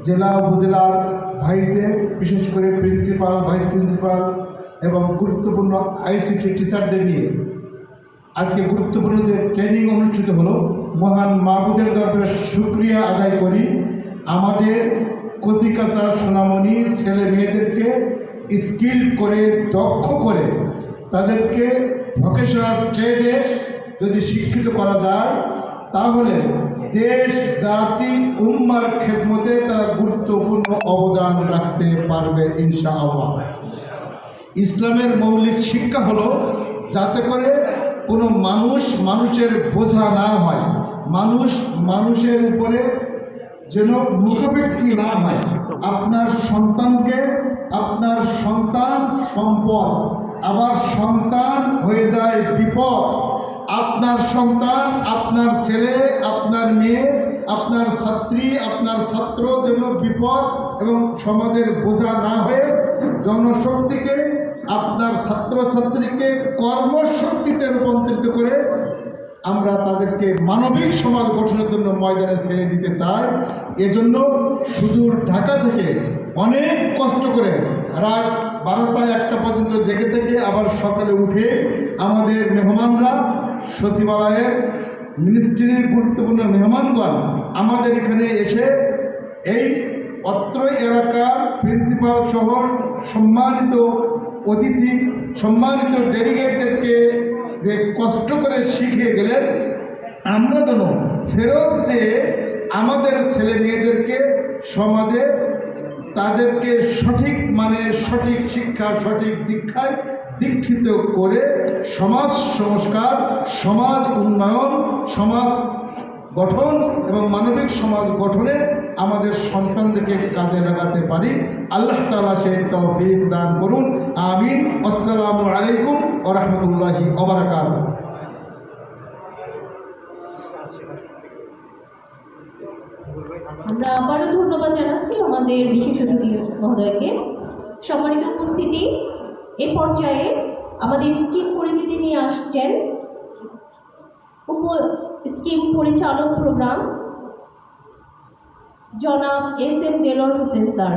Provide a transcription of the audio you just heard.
জেলা উপজেলার ভাইদের, বিশেষ করে প্রিন্সিপাল, ভাইস প্রিন্সিপাল এবং গুরুত্বপূর্ণ আইসিটি টিচারদের নিয়ে আজকে গুরুত্বপূর্ণ যে ট্রেনিং অনুষ্ঠিত হলো, মহান মাহবুদের দরবারে শুকরিয়া আদায় করি। আমাদের কচিকাঁচা সোনামণি ছেলে মেয়েদেরকে স্কিল করে, দক্ষ করে তাদেরকে ভোকেশনাল ট্রেডে যদি শিক্ষিত করা যায়, তাহলে দেশ, জাতি, উম্মার খেদমতে তারা গুরুত্বপূর্ণ অবদান রাখতে পারবে ইনশাআল্লাহ। ইসলামের মৌলিক শিক্ষা হলো যাতে করে কোনো মানুষের বোঝা না হয়, মানুষের উপরে যেন মুখাপেক্ষী না হয়। আপনার সন্তানকে, আপনার সন্তান সম্পদ, আবার সন্তান হয়ে যায় বিপদ। আপনার সন্তান, আপনার ছেলে, আপনার মেয়ে, আপনার ছাত্রী, আপনার ছাত্র যেন বিপদ এবং সমাজের বোঝা না হয়ে জনশক্তিকে, আপনার ছাত্রছাত্রীকে কর্মশক্তিতে রূপান্তরিত করে আমরা তাদেরকে মানবিক সমাজ গঠনের জন্য ময়দানে ছেড়ে দিতে চাই। এজন্য সুদূর ঢাকা থেকে অনেক কষ্ট করে রাত 12টা 1টা পর্যন্ত জেগে থেকে আবার সকালে উঠে আমাদের মেহমানরা, সচিবালয়ের মিনিস্ট্রির গুরুত্বপূর্ণ মেহমানগণ আমাদের এখানে এসে এই অত্র এলাকার প্রিন্সিপাল সহ সম্মানিত অতিথি, সম্মানিত ডেলিগেটদেরকে যে কষ্ট করে শিখিয়ে গেলেন, আমরা যেন ফেরত যে আমাদের ছেলে মেয়েদেরকে সমাজে তাদেরকে সঠিক মানের, সঠিক শিক্ষা, সঠিক দীক্ষায় দীক্ষিত করে সমাজ সংস্কার, সমাজ উন্নয়ন, সমাজ গঠন এবং মানবিক সমাজ গঠনে আমাদের সন্তানদেরকে কাজে লাগাতে পারি। আল্লাহ তাআলা সেই তৌফিক দান করুন। আমিন। আসসালামু আলাইকুম ওয়া রাহমাতুল্লাহি ওয়া বারাকাতুহু। আমরা আবারও ধন্যবাদ জানাচ্ছি আমাদের বিশেষ অতিথি মহোদয়কে। সম্মানিত উপস্থিতি, এ পর্যায়ে আমাদের স্কিম পরিচিতি নিয়ে আসছেন স্কিম পরিচালক প্রোগ্রাম জনাব S M Delwar Hossain sir.